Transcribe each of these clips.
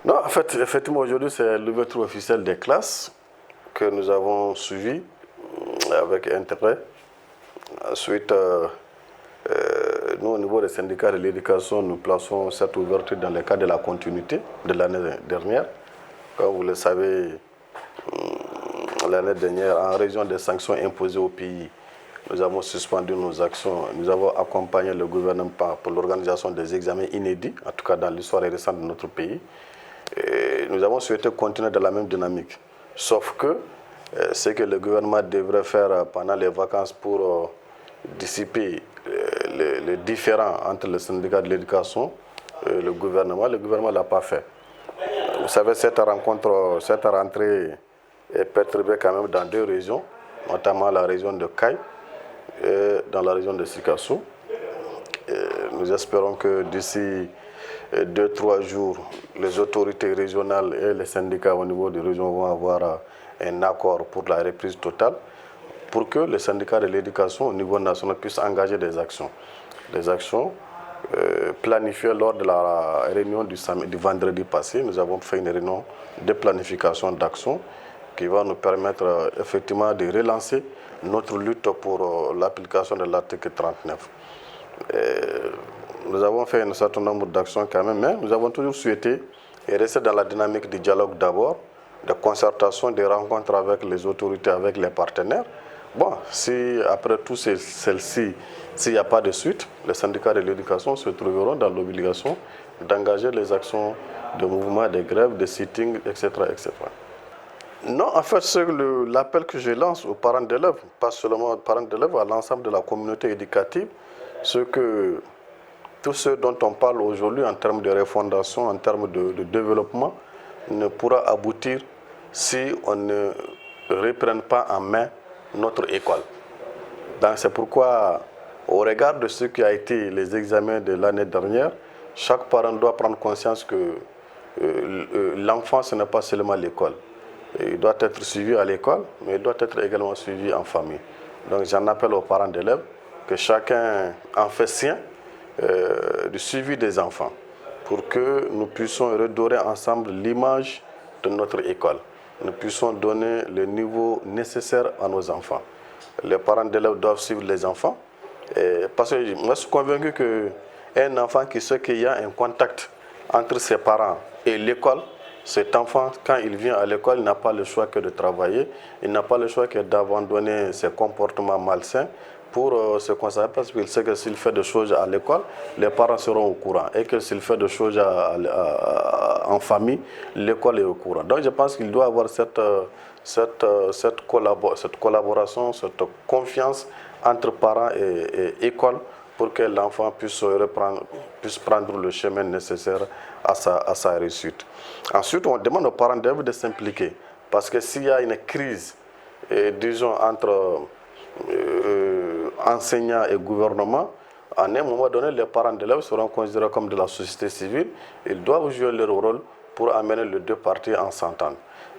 Non, en fait, effectivement, aujourd'hui, c'est l'ouverture officielle des classes que nous avons suivies avec intérêt. Ensuite, nous, au niveau des syndicats de l'éducation, nous plaçons cette ouverture dans le cadre de la continuité de l'année dernière. Comme vous le savez, l'année dernière, en raison des sanctions imposées au pays, nous avons suspendu nos actions. Nous avons accompagné le gouvernement pour l'organisation des examens inédits, en tout cas dans l'histoire récente de notre pays. Et nous avons souhaité continuer dans la même dynamique. Sauf que ce que le gouvernement devrait faire pendant les vacances pour dissiper les différends entre le syndicat de l'éducation et le gouvernement ne l'a pas fait. Vous savez, cette rentrée est perturbée quand même dans deux régions, notamment la région de Caille et dans la région de Sikassou. Nous espérons que d'ici 2-3 jours, les autorités régionales et les syndicats au niveau des régions vont avoir un accord pour la reprise totale, pour que les syndicats de l'éducation au niveau national puissent engager des actions. Des actions planifiées lors de la réunion du vendredi passé. Nous avons fait une réunion de planification d'actions qui va nous permettre effectivement de relancer notre lutte pour l'application de l'article 39. Nous avons fait un certain nombre d'actions quand même, mais nous avons toujours souhaité rester dans la dynamique du dialogue d'abord, de concertation, des rencontres avec les autorités, avec les partenaires. Bon, si après tout celle-ci, s'il n'y a pas de suite, les syndicats de l'éducation se trouveront dans l'obligation d'engager les actions de mouvement, de grève, de sitting, etc., etc. Non, en fait, c'est l'appel que je lance aux parents d'élèves, pas seulement aux parents d'élèves, à l'ensemble de la communauté éducative, c'est que tout ce dont on parle aujourd'hui en termes de refondation, en termes de développement, ne pourra aboutir si on ne reprend pas en main notre école. Donc c'est pourquoi, au regard de ce qui a été les examens de l'année dernière, chaque parent doit prendre conscience que l'enfant, ce n'est pas seulement l'école. Il doit être suivi à l'école, mais il doit être également suivi en famille. Donc j'en appelle aux parents d'élèves que chacun en fait sien du suivi des enfants pour que nous puissions redorer ensemble l'image de notre école. Nous puissions donner le niveau nécessaire à nos enfants. Les parents d'élèves doivent suivre les enfants parce que moi je suis convaincu qu'un enfant qui sait qu'il y a un contact entre ses parents et l'école, cet enfant, quand il vient à l'école, il n'a pas le choix que de travailler, il n'a pas le choix que d'abandonner ses comportements malsains pour se consacrer, parce qu'il sait que s'il fait des choses à l'école, les parents seront au courant, et que s'il fait des choses en famille, l'école est au courant. Donc je pense qu'il doit avoir cette collaboration, cette confiance entre parents et école pour que l'enfant puisse prendre le chemin nécessaire à sa réussite. Ensuite, on demande aux parents d'élèves de s'impliquer, parce que s'il y a une crise, disons, entre enseignants et gouvernement, à un moment donné, les parents d'élèves seront considérés comme de la société civile. Ils doivent jouer leur rôle pour amener les deux parties en s'entendre.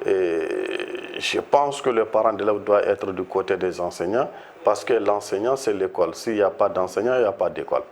Et je pense que les parents d'élèves doivent être du côté des enseignants, parce que l'enseignant, c'est l'école. S'il n'y a pas d'enseignant, il n'y a pas d'école.